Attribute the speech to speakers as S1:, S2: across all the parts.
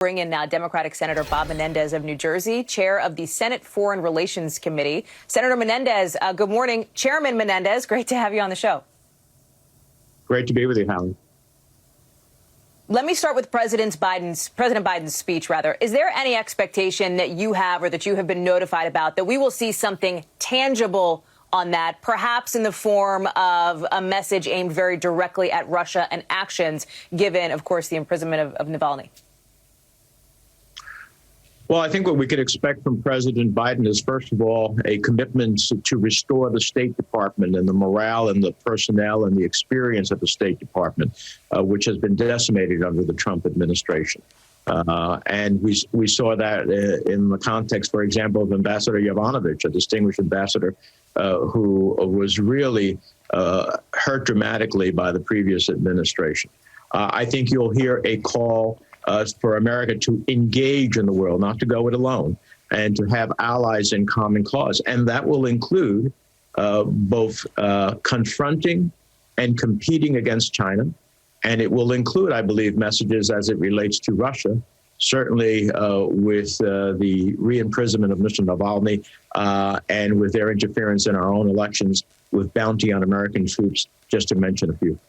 S1: Bring in now Democratic Senator Bob Menendez of New Jersey, chair of the Senate Foreign Relations Committee. Senator Menendez, good morning. Chairman Menendez, great to have you on the show.
S2: Great to be with you, Howard.
S1: Let me start with President Biden's speech, rather. Is there any expectation that you have or that you have been notified about that we will see something tangible on that, perhaps in the form of a message aimed very directly at Russia and actions, given, of course, the imprisonment of Navalny?
S2: Well, I think what we could expect from President Biden is, first of all, a commitment to restore the State Department and the morale and the personnel and the experience of the State Department, which has been decimated under the Trump administration. And we saw that in the context, for example, of Ambassador Yovanovitch, a distinguished ambassador who was really hurt dramatically by the previous administration. I think you'll hear a call for America to engage in the world, not to go it alone, and to have allies in common cause. And that will include both confronting and competing against China. And it will include, I believe, messages as it relates to Russia, certainly with the re-imprisonment of Mr. Navalny and with their interference in our own elections, with bounty on American troops, just to mention a few.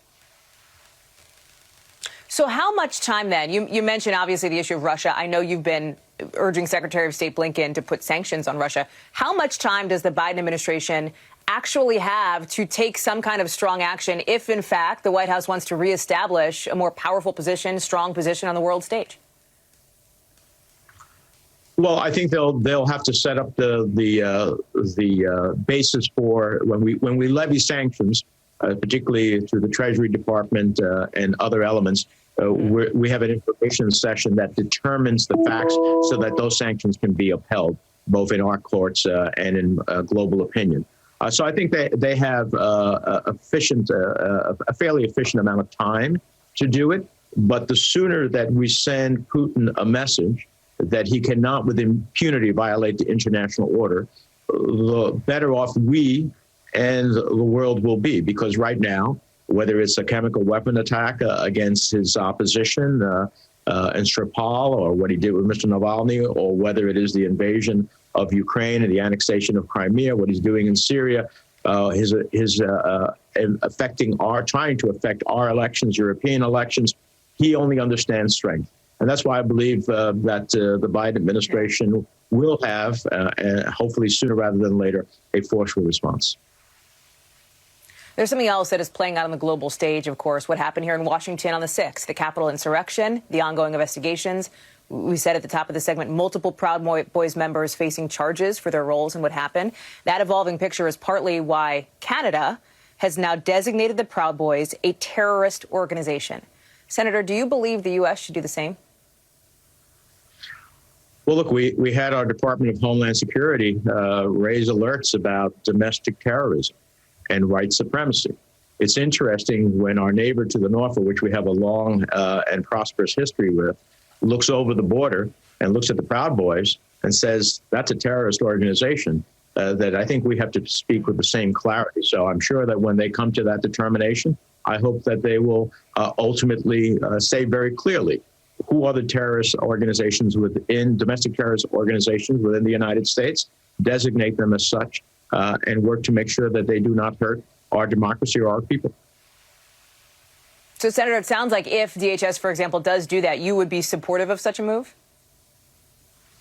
S1: So how much time then? You mentioned, obviously, the issue of Russia. I know you've been urging Secretary of State Blinken to put sanctions on Russia. How much time does the Biden administration actually have to take some kind of strong action if, in fact, the White House wants to reestablish a more powerful position, strong position on the world stage?
S2: Well, I think they'll have to set up the basis for when we levy sanctions, particularly through the Treasury Department and other elements. We have an information session that determines the facts so that those sanctions can be upheld, both in our courts and in global opinion. So I think they have a fairly efficient amount of time to do it. But the sooner that we send Putin a message that he cannot with impunity violate the international order, the better off we and the world will be. Because right now, whether it's a chemical weapon attack against his opposition in Skripal, or what he did with Mr. Navalny, or whether it is the invasion of Ukraine and the annexation of Crimea, what he's doing in Syria, trying to affect our elections, European elections, he only understands strength. And that's why I believe that the Biden administration will have, hopefully sooner rather than later, a forceful response.
S1: There's something else that is playing out on the global stage, of course, what happened here in Washington on the 6th, the Capitol insurrection, the ongoing investigations. We said at the top of the segment, multiple Proud Boys members facing charges for their roles in what happened. That evolving picture is partly why Canada has now designated the Proud Boys a terrorist organization. Senator, do you believe the U.S. should do the same?
S2: Well, look, we had our Department of Homeland Security raise alerts about domestic terrorism and white supremacy. It's interesting when our neighbor to the north, of which we have a long and prosperous history with, looks over the border and looks at the Proud Boys and says, that's a terrorist organization, that I think we have to speak with the same clarity. So I'm sure that when they come to that determination, I hope that they will ultimately say very clearly who are the terrorist organizations domestic terrorist organizations within the United States, designate them as such, and work to make sure that they do not hurt our democracy or our people.
S1: So, Senator, it sounds like if DHS, for example, does do that, you would be supportive of such a move?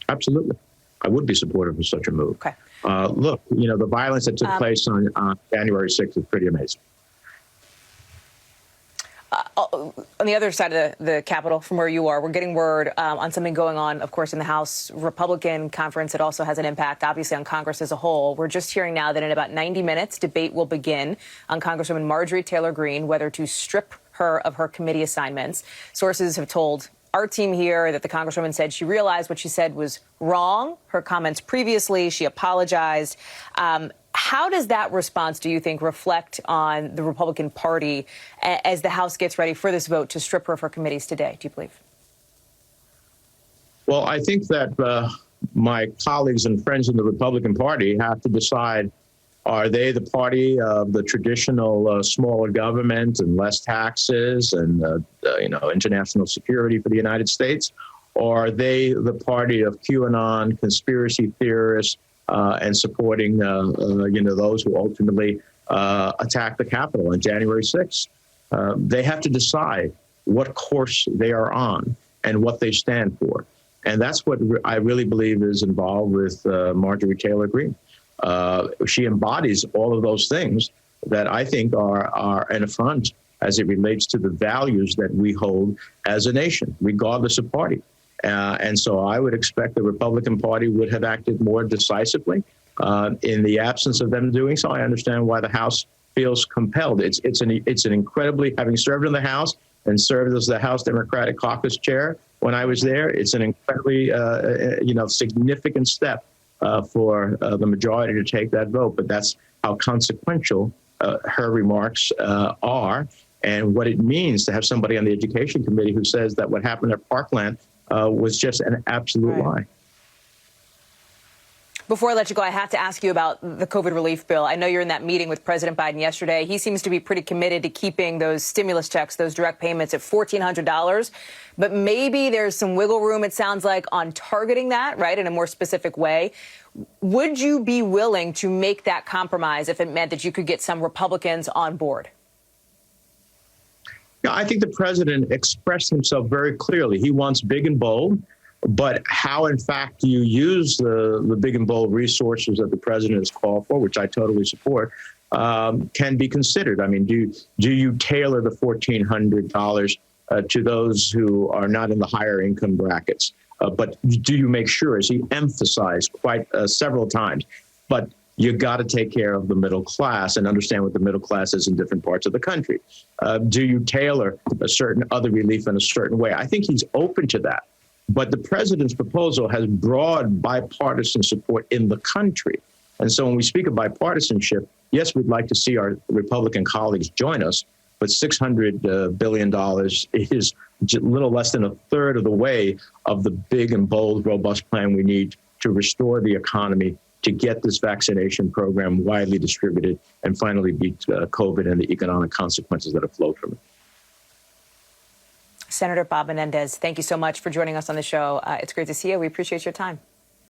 S2: Absolutely. I would be supportive of such a move.
S1: Okay.
S2: Look, the violence that took place on January 6th is pretty amazing.
S1: On the other side of the Capitol, from where you are, we're getting word on something going on, of course, in the House Republican conference. It also has an impact, obviously, on Congress as a whole. We're just hearing now that in about 90 minutes, debate will begin on Congresswoman Marjorie Taylor Greene, whether to strip her of her committee assignments. Sources have told our team here that the Congresswoman said she realized what she said was wrong. Her comments previously, she apologized. How does that response, do you think, reflect on the Republican Party as the House gets ready for this vote to strip her of her committees today, do you believe?
S2: Well, I think that my colleagues and friends in the Republican Party have to decide, are they the party of the traditional smaller government and less taxes and, international security for the United States? or are they the party of QAnon conspiracy theorists and supporting, those who ultimately attacked the Capitol on January 6th? They have to decide what course they are on and what they stand for. And that's what I really believe is involved with Marjorie Taylor Greene. She embodies all of those things that I think are an affront as it relates to the values that we hold as a nation, regardless of party. And so I would expect the Republican Party would have acted more decisively. In the absence of them doing so, I understand why the House feels compelled. It's an incredibly, having served in the House and served as the House Democratic Caucus chair when I was there, it's an incredibly, significant step for the majority to take that vote. But that's how consequential her remarks are, and what it means to have somebody on the Education Committee who says that what happened at Parkland was just an absolute lie.
S1: Before I let you go, I have to ask you about the COVID relief bill. I know you're in that meeting with President Biden yesterday. He seems to be pretty committed to keeping those stimulus checks, those direct payments at $1,400. But maybe there's some wiggle room, it sounds like, on targeting that, right, in a more specific way. Would you be willing to make that compromise if it meant that you could get some Republicans on board?
S2: Yeah, I think the president expressed himself very clearly. He wants big and bold. But how, in fact, do you use the big and bold resources that the president has called for, which I totally support, can be considered? I mean, do you tailor the $1,400 to those who are not in the higher income brackets? But do you make sure, as he emphasized quite several times, but you got to take care of the middle class and understand what the middle class is in different parts of the country? Do you tailor a certain other relief in a certain way? I think he's open to that. But the president's proposal has broad bipartisan support in the country. And so when we speak of bipartisanship, yes, we'd like to see our Republican colleagues join us, but $600 billion is a little less than a third of the way of the big and bold, robust plan we need to restore the economy, to get this vaccination program widely distributed, and finally beat COVID and the economic consequences that have flowed from it.
S1: Senator Bob Menendez, thank you so much for joining us on the show. It's great to see you. We appreciate your time.